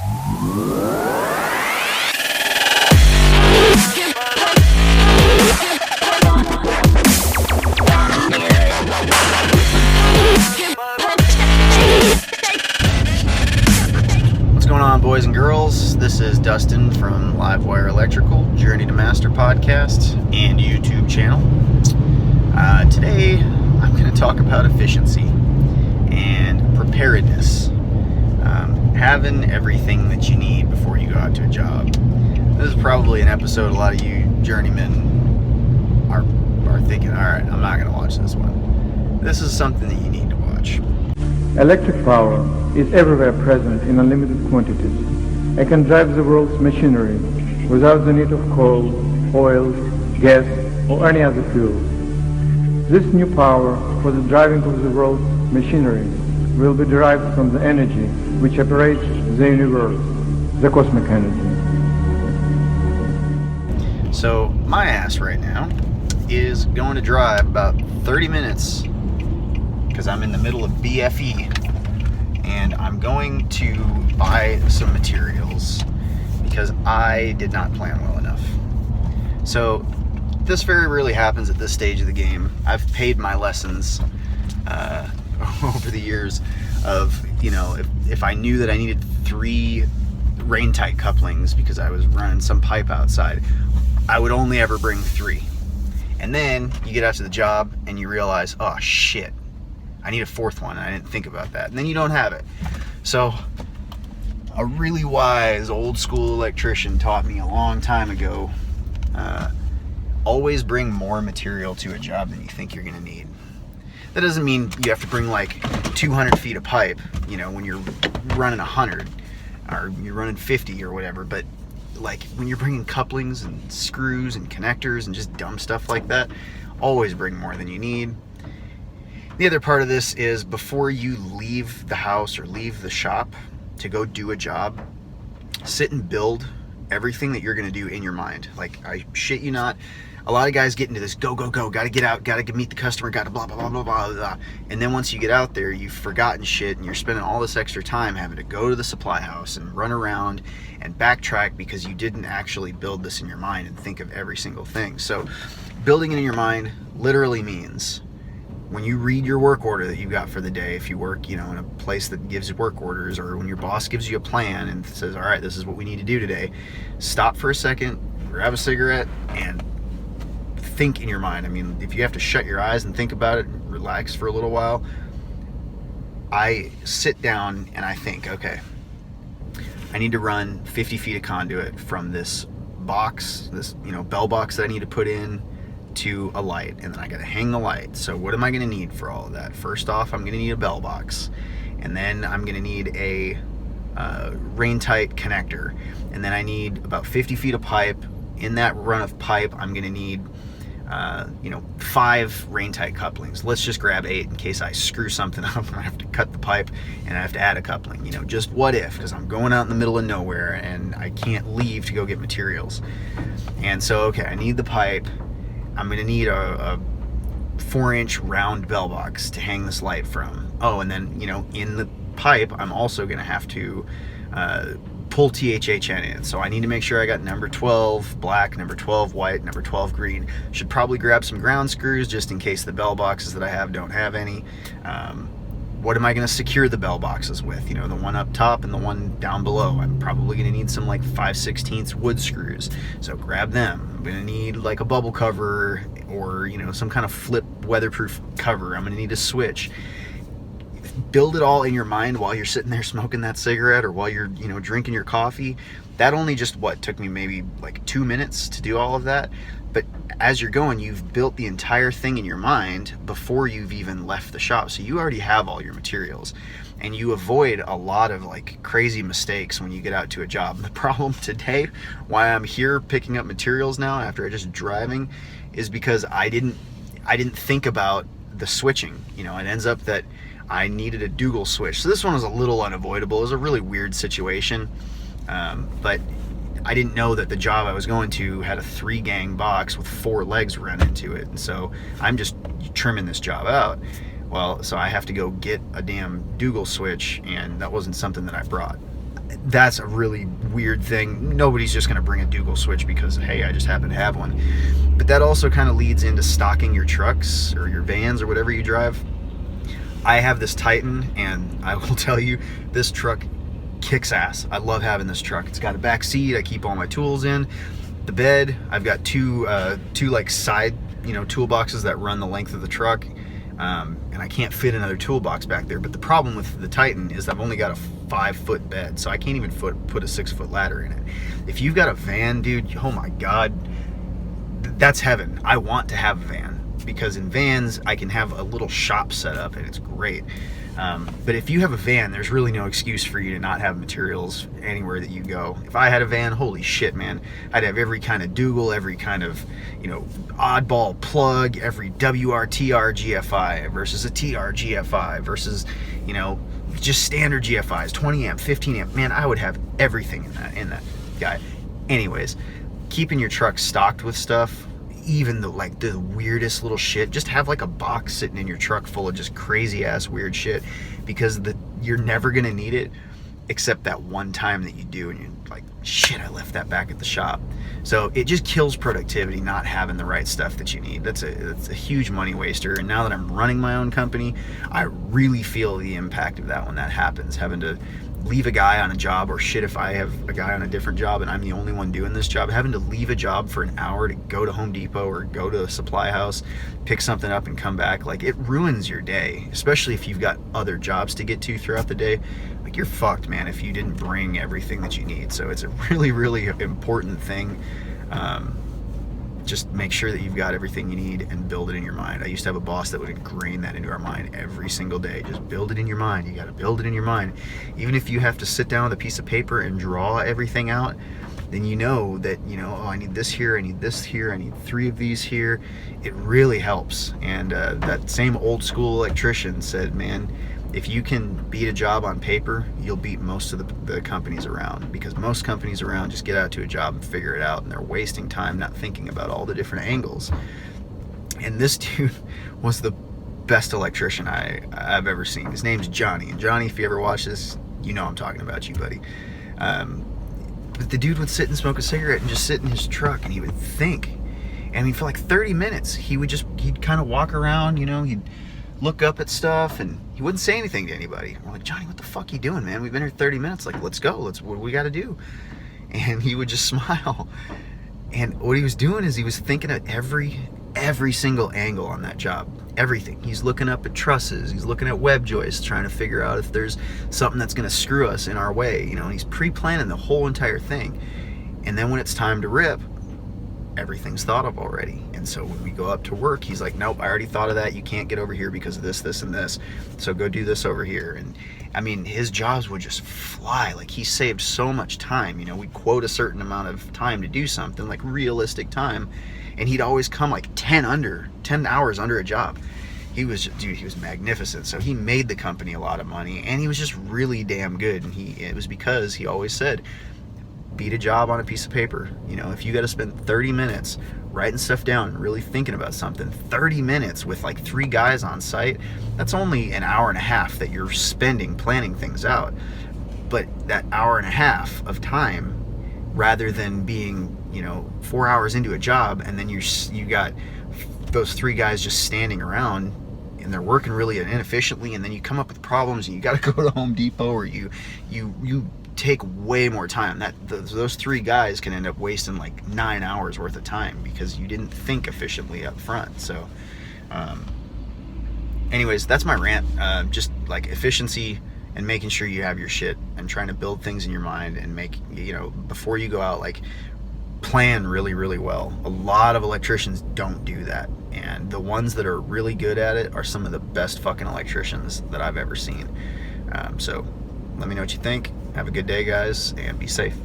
What's going on, boys and girls? This is Dustin from Livewire Electrical, Journey to Master podcast and YouTube channel. Today, I'm going to talk about efficiency and preparedness. Having everything that you need before you go out to a job. This is probably an episode a lot of you journeymen are thinking, alright, I'm not going to watch this one. This is something that you need to watch. Electric power is everywhere present in unlimited quantities. It can drive the world's machinery without the need of coal, oil, gas, or any other fuel. This new power for the driving of the world's machinery will be derived from the energy which operates the universe, the cosmic energy. So my ass right now is going to drive about 30 minutes because I'm in the middle of BFE, and I'm going to buy some materials because I did not plan well enough. So this very rarely happens at this stage of the game. I've paid my lessons over the years of, if I knew that I needed 3 rain tight couplings because I was running some pipe outside, I would only ever bring 3. And then you get out to the job and you realize, oh shit, I need a 4th one, and I didn't think about that. And then you don't have it. So a really wise old school electrician taught me a long time ago, always bring more material to a job than you think you're gonna need. That doesn't mean you have to bring like 200 feet of pipe, when you're running 100 or you're running 50 or whatever, but like when you're bringing couplings and screws and connectors and just dumb stuff like that, always bring more than you need. The other part of this is before you leave the house or leave the shop to go do a job, sit and build everything that you're going to do in your mind. Like, I shit you not, a lot of guys get into this go, gotta get out, gotta meet the customer, gotta blah, blah, blah, blah, blah, blah. And then once you get out there, you've forgotten shit and you're spending all this extra time having to go to the supply house and run around and backtrack because you didn't actually build this in your mind and think of every single thing. So building it in your mind literally means when you read your work order that you got for the day, if you work, in a place that gives you work orders, or when your boss gives you a plan and says, all right, this is what we need to do today, stop for a second, grab a cigarette, and think in your mind. I mean, if you have to shut your eyes and think about it and relax for a little while, I sit down and I think, okay, I need to run 50 feet of conduit from this box, this, bell box that I need to put in to a light, and then I gotta hang the light. So what am I gonna need for all of that? First off, I'm gonna need a bell box, and then I'm gonna need a rain tight connector, and then I need about 50 feet of pipe. In that run of pipe, I'm gonna need 5 rain tight couplings. Let's just grab 8 in case I screw something up and I have to cut the pipe and I have to add a coupling. Just what if, because I'm going out in the middle of nowhere and I can't leave to go get materials. And so, okay, I need the pipe. I'm going to need a 4-inch round bell box to hang this light from. Oh, and then, in the pipe, I'm also going to have to pull THHN in. So I need to make sure I got number 12 black, number 12 white, number 12 green. Should probably grab some ground screws just in case the bell boxes that I have don't have any. What am I going to secure the bell boxes with? The one up top and the one down below. I'm probably going to need some like 5/16 wood screws. So grab them. I'm going to need like a bubble cover or, some kind of flip weatherproof cover. I'm going to need a switch. Build it all in your mind while you're sitting there smoking that cigarette or while you're, drinking your coffee. That only just took me maybe like 2 minutes to do all of that. But as you're going, you've built the entire thing in your mind before you've even left the shop. So you already have all your materials, and you avoid a lot of like crazy mistakes when you get out to a job. The problem today, why I'm here picking up materials now after just driving, is because I didn't think about the switching. It ends up that I needed a Dougal switch. So this one was a little unavoidable. It was a really weird situation, but I didn't know that the job I was going to had a 3-gang box with 4 legs run into it. And so I'm just trimming this job out. Well, so I have to go get a damn Dougal switch, and that wasn't something that I brought. that's a really weird thing. Nobody's just going to bring a Dougal switch because, hey, I just happen to have one. But that also kind of leads into stocking your trucks or your vans or whatever you drive. I have this Titan, and I will tell you, this truck kicks ass. I love having this truck. It's got a back seat. I keep all my tools in. The bed, I've got two like side, toolboxes that run the length of the truck. And I can't fit another toolbox back there. But the problem with the Titan is I've only got a 5-foot bed, so I can't even put a 6-foot ladder in it. If you've got a van, dude, oh my God, that's heaven. I want to have a van, because in vans I can have a little shop set up and it's great. But if you have a van, there's really no excuse for you to not have materials anywhere that you go. If I had a van, holy shit, man, I'd have every kind of Dougal, every kind of, oddball plug, every WRTR GFI versus a TR GFI versus, just standard GFIs, 20 amp, 15 amp. Man, I would have everything in that guy. Anyways, keeping your truck stocked with stuff, even the weirdest little shit, just have like a box sitting in your truck full of just crazy ass weird shit, because you're never gonna need it except that one time that you do, and you're like, shit, I left that back at the shop. So it just kills productivity not having the right stuff that you need. That's a huge money waster. And now that I'm running my own company, I really feel the impact of that when that happens, having to leave a guy on a job, or shit, if I have a guy on a different job and I'm the only one doing this job, having to leave a job for an hour to go to Home Depot or go to a supply house, pick something up and come back, like, it ruins your day, especially if you've got other jobs to get to throughout the day. Like, you're fucked, man, if you didn't bring everything that you need. So it's a really, really important thing. Just make sure that you've got everything you need and build it in your mind. I used to have a boss that would ingrain that into our mind every single day. Just build it in your mind. You got to build it in your mind. Even if you have to sit down with a piece of paper and draw everything out, then you know that, oh, I need this here, I need this here, I need 3 of these here. It really helps. And that same old school electrician said, man, if you can beat a job on paper, you'll beat most of the companies around, because most companies around just get out to a job and figure it out, and they're wasting time not thinking about all the different angles. And this dude was the best electrician I've ever seen. His name's Johnny, and Johnny, if you ever watch this, I'm talking about you, buddy. But the dude would sit and smoke a cigarette and just sit in his truck, and he would think. I mean, for like 30 minutes, he'd kind of walk around, he'd look up at stuff, and he wouldn't say anything to anybody. We're like, Johnny, what the fuck you doing, man? We've been here 30 minutes. Like, let's go. What do we got to do? And he would just smile. And what he was doing is he was thinking of every single angle on that job. Everything. He's looking up at trusses. He's looking at web joists, trying to figure out if there's something that's going to screw us in our way. And he's pre-planning the whole entire thing. And then when it's time to rip, everything's thought of already. And so when we go up to work, he's like, nope, I already thought of that. You can't get over here because of this, this, and this. So go do this over here. And I mean, his jobs would just fly. Like, he saved so much time. We'd quote a certain amount of time to do something, like realistic time, and he'd always come like 10 hours under a job. He was magnificent. So he made the company a lot of money, and he was just really damn good. And it was because he always said, beat a job on a piece of paper. If you got to spend 30 minutes writing stuff down and really thinking about something, 30 minutes with like 3 guys on site, that's only an hour and a half that you're spending planning things out. But that hour and a half of time, rather than being 4 hours into a job, and then you got those 3 guys just standing around and they're working really inefficiently, and then you come up with problems and you got to go to Home Depot, or you take way more time. Those 3 guys can end up wasting like 9 hours worth of time because you didn't think efficiently up front. So anyways, that's my rant. Just like efficiency and making sure you have your shit, and trying to build things in your mind, and make, before you go out, like, plan really, really well. A lot of electricians don't do that, and the ones that are really good at it are some of the best fucking electricians that I've ever seen. So let me know what you think. Have a good day, guys, and be safe.